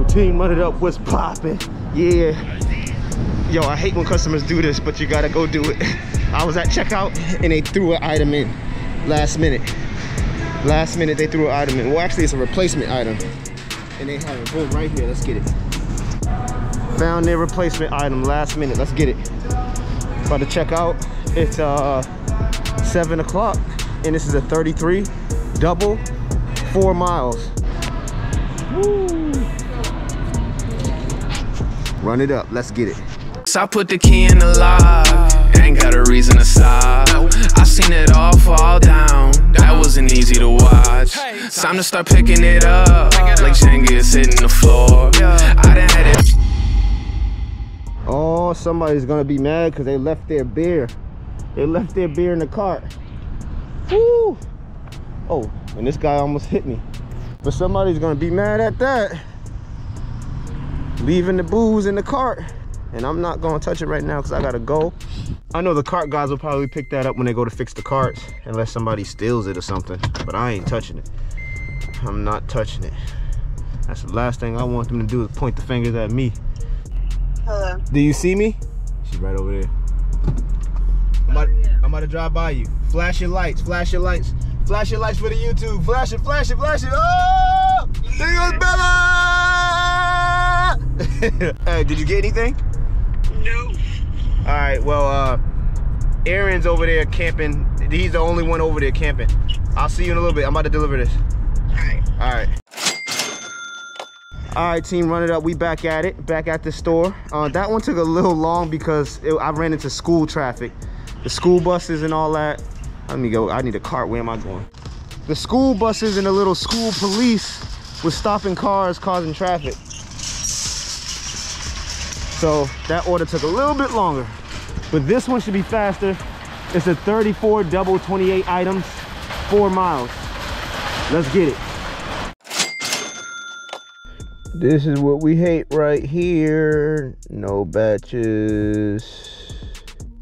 Team Run It Up, what's poppin'? Yeah. Yo, I hate when customers do this, but you gotta go do it. I was at checkout and they threw an item in last minute. Last minute they threw an item in. Well, actually it's a replacement item. And they have it, boom, right here, let's get it. Found their replacement item last minute, let's get it. About to check out, it's 7 o'clock and this is a 33 double, 4 miles. Woo. Run it up, let's get it. So I put the key in the lock, ain't got a reason to stop. I seen it all fall down, that wasn't easy to watch. Time to start picking it up, like Jenga is hitting the floor. I done had it. Oh, somebody's gonna be mad because they left their beer. They left their beer in the cart. Woo! Oh, and this guy almost hit me. But somebody's gonna be mad at that. Leaving the booze in the cart. And I'm not gonna touch it right now because I gotta go. I know the cart guys will probably pick that up when they go to fix the carts, unless somebody steals it or something. But I ain't touching it. I'm not touching it. That's the last thing I want them to do is point the fingers at me. Hello. Do you see me? She's right over there. I'm about to drive by you. Flash your lights, flash your lights. Flash your lights for the YouTube. Flash it, flash it, flash it. Oh! There goes Bella! Hey, did you get anything? No. All right, well, Aaron's over there camping. He's the only one over there camping. I'll see you in a little bit. I'm about to deliver this. All right. All right. All right, Team Run It Up, we back at it, back at the store. That one took a little long because I ran into school traffic. The school buses and all that. Let me go, I need a cart, where am I going? The school buses and the little school police was stopping cars, causing traffic. So that order took a little bit longer, but this one should be faster. It's a 34 double 28 items, 4 miles. Let's get it. This is what we hate right here. No batches.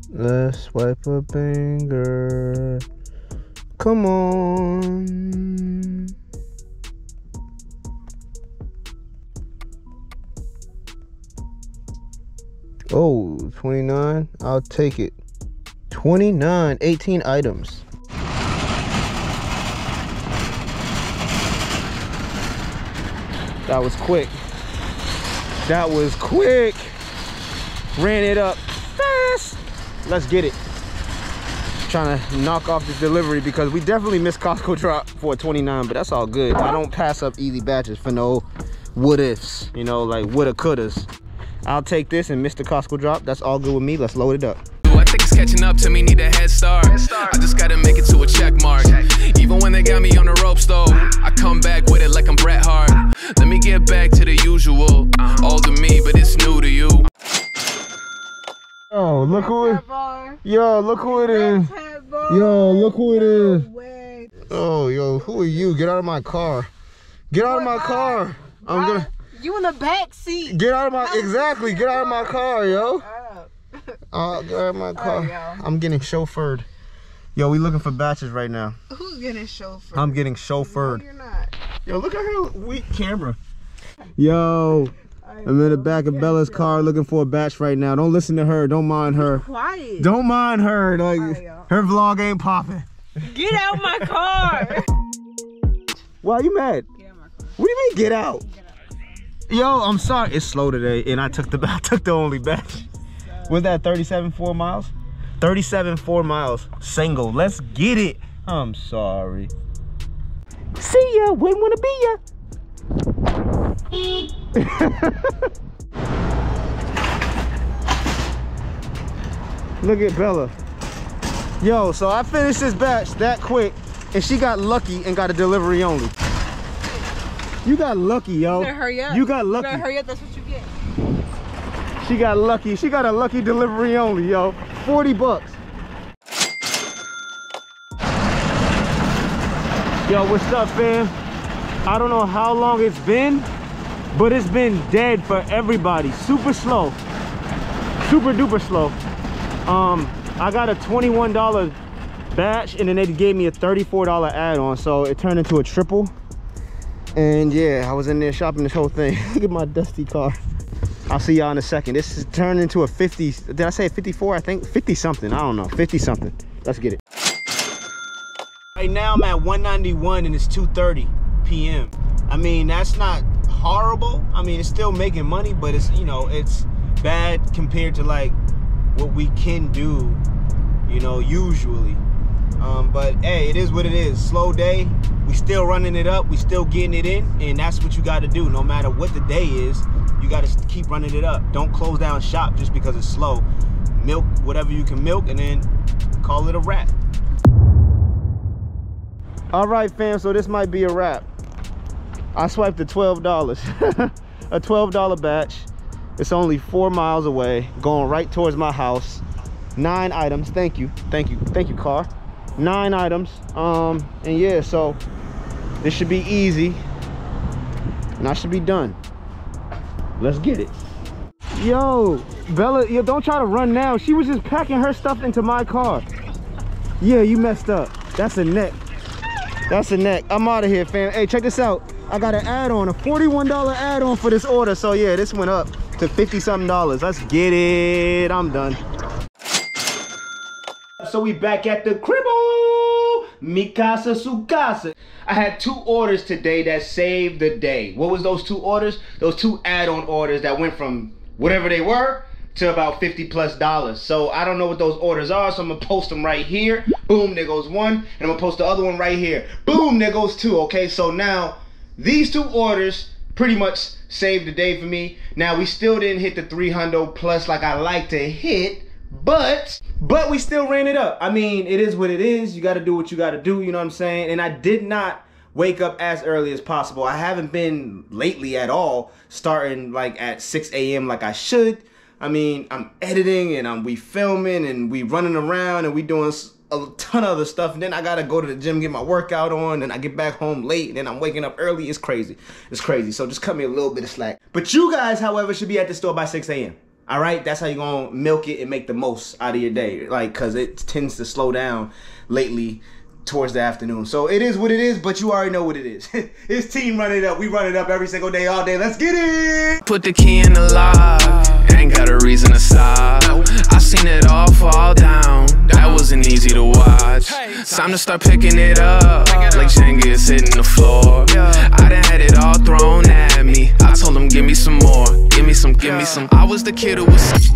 Let's swipe a banger. Come on. Oh, 29. I'll take it. 29, 18 items. That was quick. That was quick. Ran it up fast. Let's get it. Trying to knock off this delivery because we definitely missed Costco drop for 29, but that's all good. I don't pass up easy batches for no what ifs, you know, like woulda couldas. I'll take this and miss the Costco drop. That's all good with me. Let's load it up. I think it's catching up to me, need a head start. I just gotta make it to a check mark. Even when they got me on the ropes though, I come back with it like I'm Bret Hart. Let me get back to the usual. Old to me, but it's new to you. Oh, look who it. Yo, look who it is. Yo, look who it is. Oh, yo, who are you? Get out of my car. Get out of my car. I'm gonna. You in the back seat. Get out of my, exactly, get out of my car, yo. Get out of my car. Right, I'm getting chauffeured. Yo, we looking for batches right now. Who's getting chauffeured? I'm getting chauffeured. No, you're not. Yo, look at her weak camera. Yo, I'm in the back of Bella's car looking for a batch right now. Don't listen to her. Don't mind her. Quiet. Don't mind her. Like, right, her vlog ain't popping. Get out my car. Why are you mad? Get out my car. What do you mean get out? Yo, I'm sorry. It's slow today, and I took the only batch. Was that 37 4 miles? 37 4 miles. Single. Let's get it. I'm sorry. See ya. Wouldn't wanna be ya. Look at Bella. Yo, so I finished this batch that quick, and she got lucky and got a delivery only. You got lucky, yo. You better hurry up. You got lucky. You better hurry up, that's what you get. She got lucky. She got a lucky delivery only, yo. 40 bucks. Yo, what's up, fam? I don't know how long it's been, but it's been dead for everybody. Super slow. Super duper slow. I got a $21 batch, and then they gave me a $34 add-on, so it turned into a triple. And yeah, I was in there shopping this whole thing. Look at my dusty car. I'll see y'all in a second. This is turned into a 50, did I say 54? I think 50 something, I don't know, 50 something. Let's get it. Right now I'm at 191 and it's 2:30 p.m. I mean, that's not horrible. I mean, it's still making money, but it's, you know, it's bad compared to like what we can do, you know, usually. But hey, it is what it is. Slow day. We still running it up. We still getting it in, and that's what you got to do. No matter what the day is, you got to keep running it up. Don't close down shop just because it's slow. Milk whatever you can milk, and then call it a wrap. All right, fam. So this might be a wrap. I swiped the $12. A $12 batch. It's only 4 miles away, going right towards my house. 9 items. Thank you car. 9 items. And yeah, so this should be easy and I should be done. Let's get it. Yo, Bella, yo, don't try to run now. She was just packing her stuff into my car. Yeah, you messed up. That's a neck. That's a neck. I'm out of here, fam. Hey, check this out. I got an add-on, a $41 add-on for this order. So yeah, this went up to $50-something. Let's get it. I'm done. So we back at the cribbo. Mi casa, su casa. I had 2 orders today that saved the day. What was those 2 orders? Those 2 add-on orders that went from whatever they were to about $50+. So I don't know what those orders are, so I'm gonna post them right here. Boom, there goes 1. And I'm gonna post the other one right here. Boom, there goes 2. Okay, so now these 2 orders pretty much saved the day for me. Now we still didn't hit the 300 plus like I like to hit, but we still ran it up. I mean, it is what it is. You got to do what you got to do, you know what I'm saying? And I did not wake up as early as possible. I haven't been lately at all, starting like at 6 a.m. like I should. I mean, I'm editing and we filming and we running around and we doing a ton of other stuff, and then I gotta go to the gym, get my workout on, and I get back home late, and then I'm waking up early. It's crazy. It's crazy. So just cut me a little bit of slack. But you guys, however, should be at the store by 6 a.m. All right, that's how you're gonna milk it and make the most out of your day, like, cause it tends to slow down lately towards the afternoon. So it is what it is, but you already know what it is. It's team running it up. We run it up every single day, all day. Let's get it. Put the key in the lock. Ain't got a reason to stop. I seen it all fall down. That wasn't easy to watch. Time to start picking it up. Like Jenga is hitting the floor. I done had it all thrown at me. I told him, give me some more. Give me some, give me some. I was the kid who was